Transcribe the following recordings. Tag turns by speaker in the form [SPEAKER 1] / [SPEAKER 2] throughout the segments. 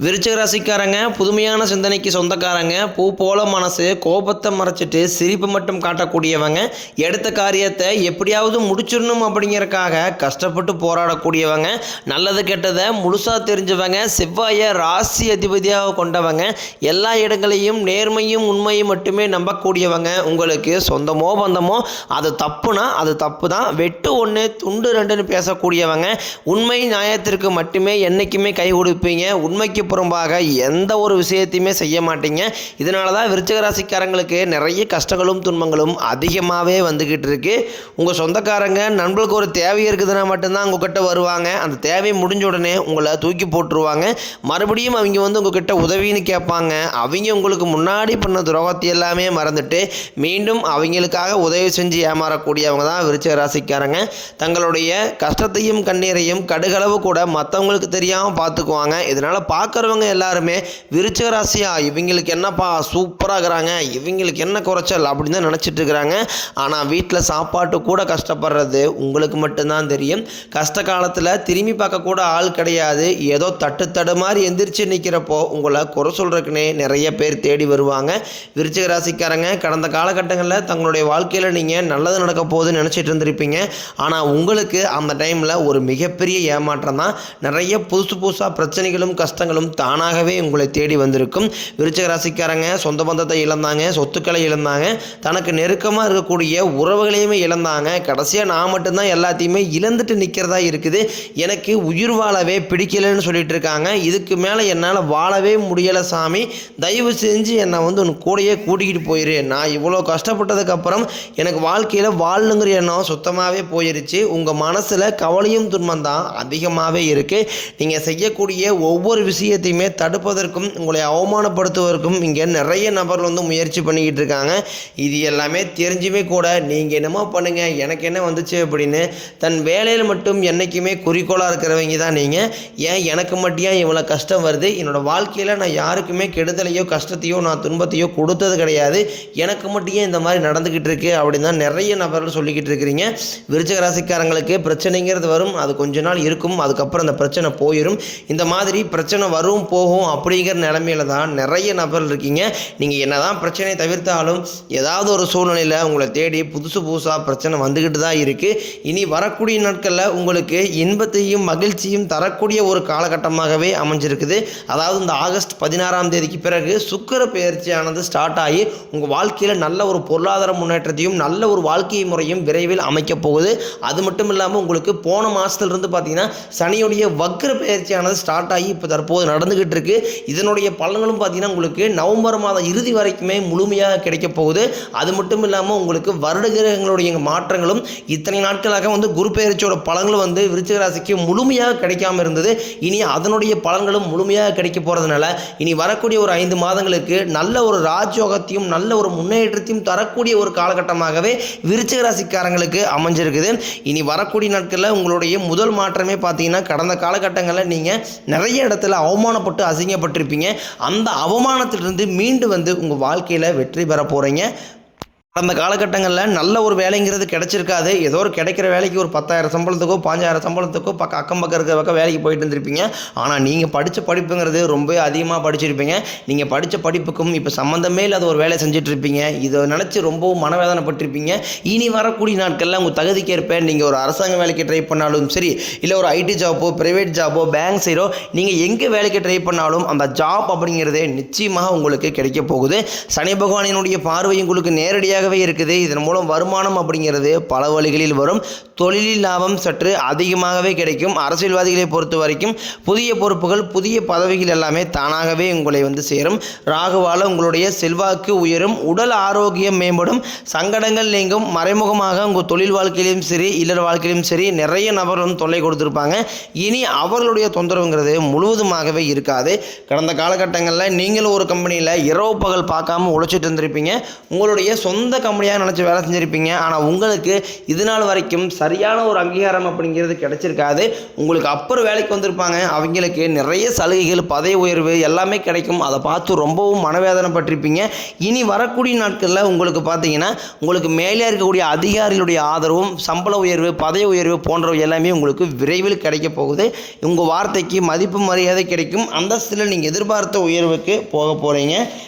[SPEAKER 1] விருச்சிக ராசிக்காரங்க புதுமையான சிந்தனைக்கு சொந்தக்காரங்க, பூ போல மனசு, கோபத்தை மறைச்சிட்டு சிரிப்பு மட்டும் காட்டக்கூடியவங்க, எடுத்த காரியத்தை எப்படியாவது முடிச்சிடணும் அப்படிங்கிறக்காக கஷ்டப்பட்டு போராடக்கூடியவங்க, நல்லது கெட்டதை முழுசாக தெரிஞ்சவங்க, செவ்வாயை ராசி அதிபதியாக கொண்டவங்க, எல்லா இடங்களையும் நேர்மையும் உண்மையும் மட்டுமே நம்பக்கூடியவங்க. உங்களுக்கு சொந்தமோ பந்தமோ அது தப்புனா அது தப்பு தான், வெட்டு ஒன்று துண்டு ரெண்டுன்னு பேசக்கூடியவங்க, உண்மை நியாயத்திற்கு மட்டுமே என்றைக்குமே கை கொடுப்பீங்க, உண்மைக்கு புறம்பாக எந்த ஒரு விஷயத்தையுமே செய்ய மாட்டீங்க. இதனால தான் விருச்சிக ராசிக்காரங்களுக்கு நிறைய கஷ்டங்களும் துன்பங்களும் அதிகமாகவே வந்துக்கிட்டு இருக்கு. உங்கள் சொந்தக்காரங்க நண்பர்களுக்கு ஒரு தேவை இருக்குதுன்னா மட்டும்தான் உங்ககிட்ட வருவாங்க. அந்த தேவை முடிஞ்ச உடனே உங்களை தூக்கி போட்டுருவாங்க. மறுபடியும் அவங்க உங்ககிட்ட உதவின்னு கேட்பாங்க. அவங்க உங்களுக்கு முன்னாடி பண்ண துரோகத்தை எல்லாமே மறந்துட்டு மீண்டும் அவங்களுக்காக உதவி செஞ்சு ஏமாறக்கூடியவங்க தான் விருச்சிக ராசிக்காரங்க. தங்களுடைய கஷ்டத்தையும் கண்ணீரையும் கடுகளவு கூட மற்றவங்களுக்கு தெரியாமல் பார்த்துக்குவாங்க. இதனால் பார்க்குறவங்க எல்லாருமே விருச்சிக ராசியா இவங்களுக்கு என்னப்பா சூப்பராக இருக்கிறாங்க, இவங்களுக்கு என்ன குறைச்சல் அப்படின்னு தான் நினச்சிட்டு இருக்கிறாங்க. ஆனால் வீட்டில் சாப்பாட்டு கூட கஷ்டப்படுறது உங்களுக்கு மட்டும்தான் தெரியும். கஷ்ட காலத்தில் திரும்பி பார்க்கக்கூட ஆள் கிடையாது. ஏதோ தட்டு மாதிரி எந்திரிச்சு நிற்கிறப்போ உங்களை குறை சொல்கிறதுக்குன்னே நிறைய பேர் தேடி வருவாங்க. விருச்சிக ராசிக்காரங்க கடந்த காலகட்டங்களில் தங்களுடைய வாழ்க்கையில் நீங்கள் நல்லது நடக்க போகுதுன்னு நினச்சிட்டு இருந்திருப்பீங்க. ஆனால் உங்களுக்கு அந்த டைமில் ஒரு மிகப்பெரிய ஏமாற்றம் தான். நிறைய புதுசாக பிரச்சனைகளும் கஷ்டங்களும் தானாகவே உங்களை தேடி வந்திருக்கும். விருச்சிக ராசிக்காரங்க சொந்த பந்தத்தை இழந்தாங்க, சொத்துக்களை இழந்தாங்க, தனக்கு நெருக்கமாக இருக்கக்கூடிய உறவுகளையுமே இழந்தாங்க. கடைசியாக நான் மட்டும்தான் எல்லாத்தையுமே இழந்துட்டு நிற்கிறதா இருக்குது, எனக்கு உயிர் வாழவே பிடிக்கலைன்னு சொல்லிட்டு இருக்காங்க. இதுக்கு மேலே என்னால் வாழவே முடியலை சாமி, தயவு செஞ்சு என்னை உன் கூடையே கூட்டிக்கிட்டு போயிரு. நான் இவ்வளோ கஷ்டப்பட்டதுக்கப்புறம் எனக்கு வாழ்க்கையில் வாழணுங்கிற எண்ணம் சுத்தமாகவே போயிருச்சு. உங்கள் மனசில் கவலையும் துன்பம் தான் அதிகமாகவே இருக்குது. நீங்கள் செய்யக்கூடிய ஒவ்வொரு விஷயத்தையுமே தடுப்பதற்கும் உங்களை அவமானப்படுத்துவதற்கும் இங்கே நிறைய நபர்கள் முயற்சி பண்ணிக்கிட்டு இருக்காங்க. இது எல்லாமே தெரிஞ்சுமே கூட நீங்கள் என்னமோ பண்ணுங்க எனக்கு என்ன வந்துச்சு அப்படின்னு தன் வேலையில் மட்டும் என்றைக்குமே குறிக்கோளாக இருக்கிறவங்க தான் நீங்கள். ஏன் எனக்கு மட்டும் ஏன் இவ்வளோ கஷ்டம் வருது, என்னோடய வாழ்க்கையில் நான் யாருக்குமே கெடுதலையோ கஷ்டத்தையோ நான் துன்பத்தையோ கொடுத்தது கிடையாது, எனக்கு மட்டும் ஏன் இந்த மாதிரி நடந்துக்கிட்டு இருக்கு அப்படின்னு தான் நிறைய நபர்கள் சொல்லிக்கிட்டு இருக்கிறீங்க. விருச்சிக ராசிக்காரங்களுக்கு பிரச்சனைங்கிறது வரும், அது கொஞ்ச நாள் இருக்கும், அதுக்கப்புறம் அந்த பிரச்சனை போயிடும். இந்த மாதிரி பிரச்சனை வரும் போகும் அப்படிங்கிற நிலைமையில தான் நிறைய நபர்கள் இருக்கீங்க. நீங்கள் என்ன தான் பிரச்சனையை தவிர்த்தாலும் ஏதாவது ஒரு சூழ்நிலையில் உங்களை தேடி புதுசாக பிரச்சனை வந்துக்கிட்டு தான் இருக்குது. இனி வரக்கூடிய நாட்களில் உங்களுக்கு இன்பத்தையும் மகிழ்ச்சியும் தரக்கூடிய ஒரு காலகட்டமாகவே அமைஞ்சிருக்குது. அதாவது இந்த ஆகஸ்ட் 16ஆம் தேதிக்கு பிறகு சுக்கிர பெயர்ச்சியானது ஸ்டார்ட் ஆகி உங்கள் வாழ்க்கையில் நல்ல ஒரு பொருளாதார முன்னேற்றத்தையும் நல்ல ஒரு வாழ்க்கை முறையும் விரைவில் அமைக்கப் போகுது. அது மட்டும் இல்லாமல் உங்களுக்கு போன மாதத்துலேருந்து பார்த்தீங்கன்னா சனியுடைய வக்ர பெயர்ச்சியானது ஸ்டார்ட் ஆகி இப்போ தற்போது நடந்துகிட்டு இருக்கு. இதனுடைய பலன்களும் பார்த்தீங்கன்னா உங்களுக்கு நவம்பர் மாதம் இறுதி வரைக்குமே முழுமையாக கிடைக்க போகுது. அது மட்டும் இல்லாமல் உங்களுக்கு வருட கிரகங்களுடைய மாற்றங்களும் இத்தனை நாட்களாக குரு பெயர்ச்சியோட பலன்களும் விருச்சிக ராசிக்கு முழுமையாக கிடைக்காம இருந்தது. இனி அதனுடைய பலன்களும் முழுமையாக கிடைக்க போகிறதுனால இனி வரக்கூடிய ஒரு 5 மாதங்களுக்கு நல்ல ஒரு ராஜயோகத்தையும் நல்ல ஒரு முன்னேற்றத்தையும் தரக்கூடிய ஒரு காலகட்டமாகவே விருச்சிக ராசிக்காரங்களுக்கு அமைஞ்சிருக்குது. இனி வரக்கூடிய நாட்களில் உங்களுடைய முதல் மாற்றமே பார்த்தீங்கன்னா கடந்த காலகட்டங்களில் நீங்கள் நிறைய இடத்துல அவமானப்பட்டு அசிங்கப்பட்டிருப்பீங்க. அந்த அவமானத்திலிருந்து மீண்டு உங்கள் வாழ்க்கையில் வெற்றி பெற போகிறீங்க. அந்த காலகட்டங்களில் நல்ல ஒரு வேலைங்கிறது கிடைச்சிருக்காது. ஏதோ ஒரு கிடைக்கிற வேலைக்கு ஒரு 10,000 சம்பளத்துக்கோ 5,000 சம்பளத்துக்கோ அக்கம் பக்கம் இருக்கிற பக்கம் வேலைக்கு போயிட்டு இருந்திருப்பீங்க. ஆனால் நீங்கள் படித்த படிப்புங்கிறது ரொம்ப அதிகமாக படிச்சிருப்பீங்க. நீங்கள் படித்த படிப்புக்கும் இப்போ சம்மந்தமே இல்லாத ஒரு வேலை செஞ்சுட்டு இருப்பீங்க. இதை நினச்சி ரொம்பவும் மனவேதனைப்பட்டிருப்பீங்க. இனி வரக்கூடிய நாட்களில் உங்கள் தகுதிக்கு ஏற்ப நீங்கள் ஒரு அரசாங்க வேலைக்கு ட்ரை பண்ணாலும் சரி, இல்லை ஒரு ஐடி ஜாப்போ ப்ரைவேட் ஜாப்போ பேங்க் சைடோ நீங்கள் எங்கே வேலைக்கு ட்ரை பண்ணாலும் அந்த ஜாப் அப்படிங்கிறதே நிச்சயமாக உங்களுக்கு கிடைக்க போகுது. சனி பகவானினுடைய பார்வை உங்களுக்கு நேரடியாக இருக்குது. இதன் மூலம் வருமானம் அப்படிங்கிறது பல வழிகளில் வரும். தொழிலில் லாபம் சற்று அதிகமாகவே கிடைக்கும். அரசியல்வாதிகளை பொறுத்த வரைக்கும் புதிய பொறுப்புகள் புதிய பதவிகள் எல்லாமே தானாகவே உங்களை சேரும். ராகுவால் உங்களுடைய செல்வாக்கு உயரும், உடல் ஆரோக்கியம் மேம்படும், சங்கடங்கள் நீங்கும். மறைமுகமாக உங்கள் தொழில் வாழ்க்கையிலும் சரி இல்லற வாழ்க்கையிலும் சரி நிறைய நபர்கள் தொல்லை கொடுத்துருப்பாங்க. இனி அவர்களுடைய தொந்தரவுங்கிறது முழுவதுமாகவே இருக்காது. கடந்த காலகட்டங்களில் நீங்கள் ஒரு கம்பெனியில் இரவு பகல் பார்க்காம உழைச்சிட்டு இருந்திருப்பீங்க. உங்களுடைய சொந்த மிகுந்த கம்பெனியாக நினச்சி வேலை செஞ்சுருப்பீங்க. ஆனால் உங்களுக்கு இது நாள் வரைக்கும் சரியான ஒரு அங்கீகாரம் அப்படிங்கிறது கிடைச்சிருக்காது. உங்களுக்கு அப்புறம் வேலைக்கு வந்திருப்பாங்க, அவங்களுக்கு நிறைய சலுகைகள், பதவி உயர்வு எல்லாமே கிடைக்கும். அதை பார்த்து ரொம்பவும் மனவேதனைப்பட்டிருப்பீங்க. இனி வரக்கூடிய நாட்களில் உங்களுக்கு பார்த்தீங்கன்னா உங்களுக்கு மேலே இருக்கக்கூடிய அதிகாரிகளுடைய ஆதரவும், சம்பள உயர்வு, பதவி உயர்வு போன்றவை எல்லாமே உங்களுக்கு விரைவில் கிடைக்க போகுது. உங்கள் வார்த்தைக்கு மதிப்பு மரியாதை கிடைக்கும். அந்தஸ்தில் நீங்கள் எதிர்பார்த்த உயர்வுக்கு போக போகிறீங்க.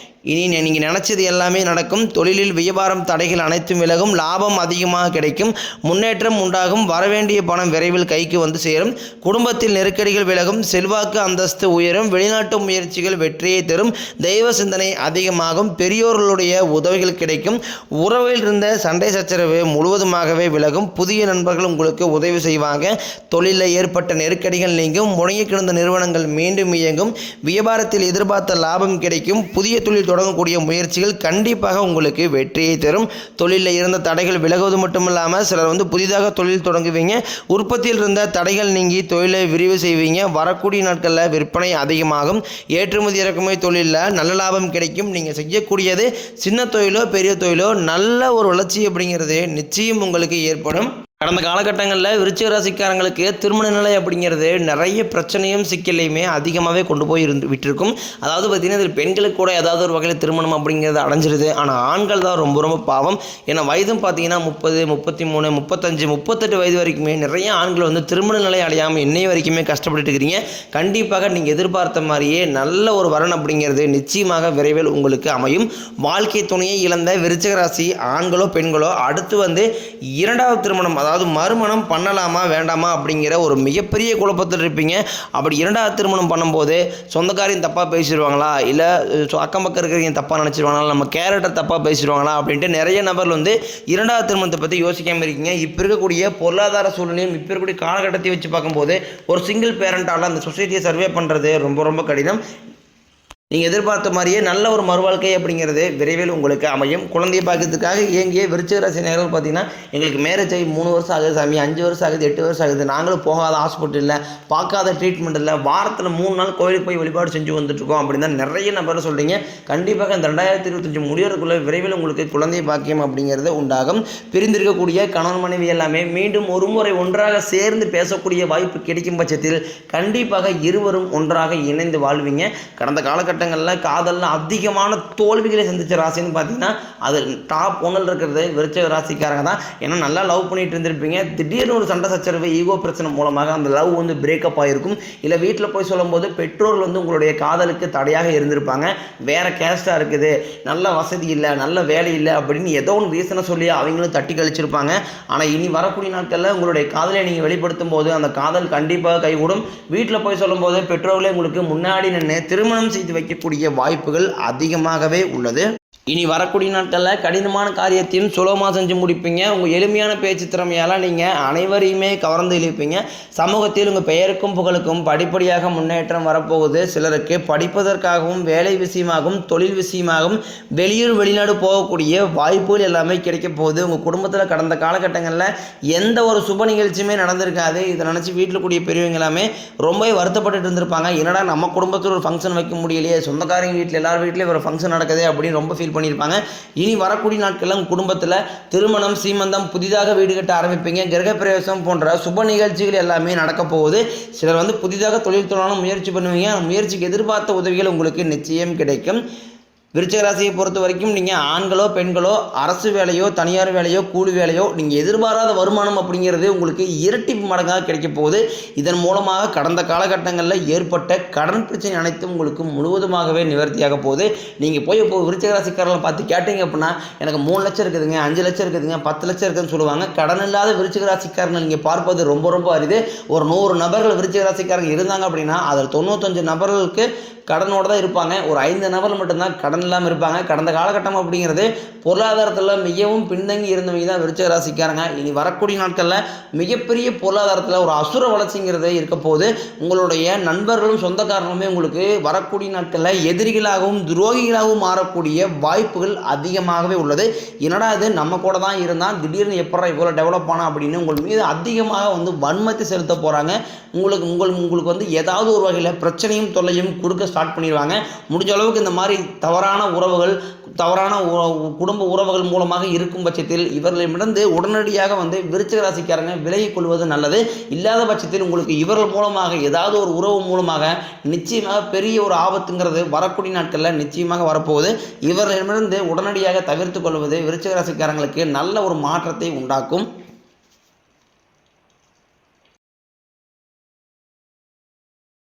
[SPEAKER 1] இனி நீங்கள் நினச்சது எல்லாமே நடக்கும். தொழிலில் வியாபாரம் தடைகள் அனைத்தும் விலகும். லாபம் அதிகமாக கிடைக்கும். முன்னேற்றம் உண்டாகும். வரவேண்டிய பணம் விரைவில் கைக்கு வந்து சேரும். குடும்பத்தில் நெருக்கடிகள் விலகும். செல்வாக்கு அந்தஸ்து உயரும். வெளிநாட்டு முயற்சிகள் வெற்றியை தரும். தெய்வ சிந்தனை அதிகமாகும். பெரியோர்களுடைய உதவிகள் கிடைக்கும். உறவில் இருந்த சண்டை சச்சரவு முழுவதுமாகவே விலகும். புதிய நண்பர்கள் உங்களுக்கு உதவி செய்வாங்க. தொழிலில் ஏற்பட்ட நெருக்கடிகள் நீங்கும். முடங்கி கிடந்த நிறுவனங்கள் மீண்டும் இயங்கும். வியாபாரத்தில் எதிர்பார்த்த லாபம் கிடைக்கும். புதிய தொழில் தொடங்கக்கூடிய முயற்சிகள் கண்டிப்பாக உங்களுக்கு வெற்றியை தரும். தொழிலில் இருந்த தடைகள் விலகுவது மட்டுமில்லாமல் சிலர் புதிதாக தொழில் தொடங்குவீங்க. உற்பத்தியில் இருந்த தடைகள் நீங்கி தொழிலை விரிவு செய்வீங்க. வரக்கூடிய நாட்களில் விற்பனை அதிகமாகும். ஏற்றுமதி இறக்குமதி தொழிலில் நல்ல லாபம் கிடைக்கும். நீங்கள் செய்யக்கூடியது சின்ன தொழிலோ பெரிய தொழிலோ நல்ல ஒரு வளர்ச்சி அப்படிங்கிறது நிச்சயம் உங்களுக்கு ஏற்படும். கடந்த காலகட்டங்களில் விருச்சிக ராசிக்காரங்களுக்கு திருமண நிலை அப்படிங்கிறது நிறைய பிரச்சனையும் சிக்கலையுமே அதிகமாகவே கொண்டு போய் விட்டுருக்கும். அதாவது பார்த்திங்கன்னா இதில் பெண்களுக்கு கூட ஏதாவது ஒரு வகையில் திருமணம் அப்படிங்கிறது அடைஞ்சிருது. ஆனால் ஆண்கள் தான் ரொம்ப ரொம்ப பாவம். ஏன்னா வயதும் பார்த்திங்கன்னா 30, 33, 35, 38 வயது வரைக்குமே நிறைய ஆண்கள் திருமண நிலை அடையாமல் இன்னைய வரைக்குமே கஷ்டப்பட்டு இருக்கிறீங்க. கண்டிப்பாக நீங்கள் எதிர்பார்த்த மாதிரியே நல்ல ஒரு வரன் அப்படிங்கிறது நிச்சயமாக விரைவில் உங்களுக்கு அமையும். வாழ்க்கை துணையை இழந்த விருச்சிக ராசி ஆண்களோ பெண்களோ அடுத்து இரண்டாவது திருமணம், அதாவது மறுமணம் பண்ணலாமா வேண்டாமா அப்படிங்கிற ஒரு மிகப்பெரிய குழப்பத்தில் இருப்பீங்க. அப்படி இரண்டாவது திருமணம் பண்ணும்போது சொந்தக்காரையும் தப்பாக பேசிடுவாங்களா, இல்லை அக்கம் பக்கம் இருக்கிறவங்க தப்பாக நினச்சிடுவாங்களா, நம்ம கேரக்டர் தப்பாக பேசிடுவாங்களா அப்படின்ட்டு நிறைய நபர் இரண்டாவது திருமணத்தை பற்றி யோசிக்காமல் இருக்கீங்க. இப்போ இருக்கக்கூடிய பொருளாதார சூழ்நிலையும் இப்போ இருக்கக்கூடிய காலகட்டத்தை வச்சு பார்க்கும்போது ஒரு சிங்கிள் பேரண்டால் அந்த சொசைட்டியை சர்வே பண்ணுறது ரொம்ப ரொம்ப கடினம். நீங்கள் எதிர்பார்த்த மாதிரியே நல்ல ஒரு மறுவாழ்க்கை அப்படிங்கிறது விரைவில் உங்களுக்கு அமையும். குழந்தையை பார்க்கறதுக்காக இயங்கிய விருச்சிக ராசி நேயர்கள் பார்த்தீங்கன்னா எங்களுக்கு மேரேஜ் ஆகி 3 வருஷம் ஆகுது சாமி, 5 வருஷம் ஆகுது, 8 வருஷம் ஆகுது, நாங்களும் போகாத ஹாஸ்பிட்டல் இல்லை, பார்க்காத ட்ரீட்மெண்ட் இல்லை, வாரத்தில் 3 நாள் கோயிலுக்கு போய் வழிபாடு செஞ்சு வந்துட்டுருக்கோம் அப்படின்னு தான் நிறைய நபர் சொல்கிறீங்க. கண்டிப்பாக இந்த 2025 முடியறதுக்குள்ளே விரைவில் உங்களுக்கு குழந்தை பாக்கியம் அப்படிங்கிறது உண்டாகும். பிரிந்திருக்கக்கூடிய கணவன் மனைவி எல்லாமே மீண்டும் ஒரு முறை ஒன்றாக சேர்ந்து பேசக்கூடிய வாய்ப்பு கிடைக்கும் பட்சத்தில் கண்டிப்பாக இருவரும் ஒன்றாக இணைந்து வாழ்வீங்க. கடந்த காலகட்டங்களில் காதலில் அதிகமான தோல்விகளை சந்தித்த ராசின்னு பார்த்தீங்கன்னா அது டாப் 1 இருக்கிறது விருச்சிக ராசிக்காரங்க தான். ஏன்னா நல்லா லவ் பண்ணிட்டு இருந்திருப்பீங்க. திடீர்னு ஒரு சண்டை சச்சரவு, ஈகோ பிரச்சனை மூலமாக அந்த லவ் பிரேக்கப் ஆகிருக்கும். இல்லை வீட்டில் போய் சொல்லும்போது பெற்றோர்கள் உங்களுடைய காதலுக்கு தடையாக இருந்திருப்பாங்க. வேற கேஸ்டாக இருக்குது, நல்ல வசதி இல்லை, நல்ல வேலை இல்லை அப்படின்னு ஏதோ ஒன்று ரீசனை சொல்லி அவங்களும் தட்டி கழிச்சிருப்பாங்க. ஆனால் இனி வரக்கூடிய நாட்களில் உங்களுடைய காதலை நீங்கள் வெளிப்படுத்தும் போது அந்த காதல் கண்டிப்பாக கைகூடும். வீட்டில் போய் சொல்லும்போது பெற்றோர்களே உங்களுக்கு முன்னாடி நின்று திருமணம் செய்து வைக்கக்கூடிய வாய்ப்புகள் அதிகமாகவே உள்ளது. இனி வரக்கூடிய நாட்களில் கடினமான காரியத்தையும் சுலபமாக செஞ்சு முடிப்பீங்க. உங்கள் எளிமையான பேச்சு திறமையால் நீங்கள் அனைவரையுமே கவர்ந்து இழுப்பீங்க. சமூகத்தில் உங்கள் பெயருக்கும் புகழுக்கும் படிப்படியாக முன்னேற்றம் வரப்போகுது. சிலருக்கு படிப்பதற்காகவும் வேலை விஷயமாகவும் தொழில் விஷயமாகவும் வெளியூர் வெளிநாடு போகக்கூடிய வாய்ப்புகள் எல்லாமே கிடைக்க போகுது. உங்கள் குடும்பத்தில் கடந்த காலகட்டங்களில் எந்த ஒரு சுப நிகழ்ச்சியுமே நடந்திருக்காது. இதை நினச்சி வீட்டில் கூடிய பெரியவங்க எல்லாமே ரொம்ப வருத்தப்பட்டு இருந்திருப்பாங்க. என்னடா நம்ம குடும்பத்தில் ஒரு ஃபங்க்ஷன் வைக்க முடியலையே, சொந்தக்காரங்க வீட்டில் எல்லார் வீட்லேயும் ஒரு ஃபங்க்ஷன் நடக்குது அப்படின்னு ரொம்ப ஃபீல் பண்ணியிருப்பாங்க. இனி வரக்கூடிய நாட்களில் குடும்பத்தில் திருமணம், சீமந்தம், புதிதாக வீடு கட்ட ஆரம்பிப்பீங்க. கிரகப்பிரவேசம் போன்ற சுப நிகழ்ச்சிகள் எல்லாமே நடக்க போகுது. சிலர் புதிதாக தொழில் தொடங்க முயற்சி பண்ணுவீங்க. முயற்சிக்கு எதிர்பார்த்த உதவிகள் உங்களுக்கு நிச்சயம் கிடைக்கும். விருச்சிக ராசியை பொறுத்த வரைக்கும் நீங்கள் ஆண்களோ பெண்களோ அரசு வேலையோ தனியார் வேலையோ கூலி வேலையோ நீங்கள் எதிர்பாராத வருமானம் அப்படிங்கிறது உங்களுக்கு இரட்டிப்பு மடங்காக கிடைக்க போகுது. இதன் மூலமாக கடந்த காலகட்டங்களில் ஏற்பட்ட கடன் பிரச்சனை அனைத்தும் உங்களுக்கு முழுவதுமாகவே நிவர்த்தியாக போகுது. நீங்கள் போய் இப்போ விருச்சிக ராசிக்காரர்களை பார்த்து கேட்டீங்க அப்படின்னா எனக்கு 3 லட்சம் இருக்குதுங்க, 5 லட்சம் இருக்குதுங்க, 10 லட்சம் இருக்குதுன்னு சொல்லுவாங்க. கடன் இல்லாத விருச்சிக ராசிக்காரர்கள் நீங்கள் பார்ப்பது ரொம்ப ரொம்ப அரிது. ஒரு 100 நபர்கள் விருச்சிக ராசிக்காரங்க இருந்தாங்க அப்படின்னா அதில் 95 நபர்களுக்கு கடனோடு தான் இருப்பாங்க. ஒரு 5 நபர்கள் மட்டும்தான் கடன் இல்லாமல் இருப்பாங்க. கடந்த காலகட்டம் அப்படிங்கிறது பொருளாதாரத்தில் மிகவும் பின்தங்கி இருந்தவங்க தான் விருச்சிக ராசிக்காரங்க. இனி வரக்கூடிய நாட்களில் மிகப்பெரிய பொருளாதாரத்தில் ஒரு அசுர வளர்ச்சிங்கிறது இருக்க போது. உங்களுடைய நண்பர்களும் சொந்தக்காரங்களுமே உங்களுக்கு வரக்கூடிய நாட்களில் எதிரிகளாகவும் துரோகிகளாகவும் மாறக்கூடிய வாய்ப்புகள் அதிகமாகவே உள்ளது. என்னடா இது நம்ம கூட தான் இருந்தால் திடீர்னு எப்படா இவ்வளோ டெவலப் ஆனா அப்படின்னு உங்கள் மீது அதிகமாக வன்மத்தை செலுத்த போகிறாங்க. உங்களுக்கு ஏதாவது ஒரு வகையில் பிரச்சனையும் தொல்லையும் கொடுக்க ஸ்டார்ட் பண்ணிடுவாங்க. முடிஞ்ச அளவுக்கு இந்த மாதிரி தவறான உறவுகள் தவறான குடும்ப உறவுகள் மூலமாக இருக்கும் பட்சத்தில் இவர்களிடமிருந்து உடனடியாக விருச்சிக ராசிக்காரங்க விலகிக் கொள்வது நல்லது. இல்லாத பட்சத்தில் உங்களுக்கு இவர்கள் மூலமாக ஏதாவது ஒரு உறவு மூலமாக நிச்சயமாக பெரிய ஒரு ஆபத்துங்கிறது வரக்கூடிய நாட்களில் நிச்சயமாக வரப்போகுது. இவர்களிடமிருந்து உடனடியாக தவிர்த்து கொள்வது விருச்சிக ராசிக்காரங்களுக்கு நல்ல ஒரு மாற்றத்தை உண்டாக்கும்.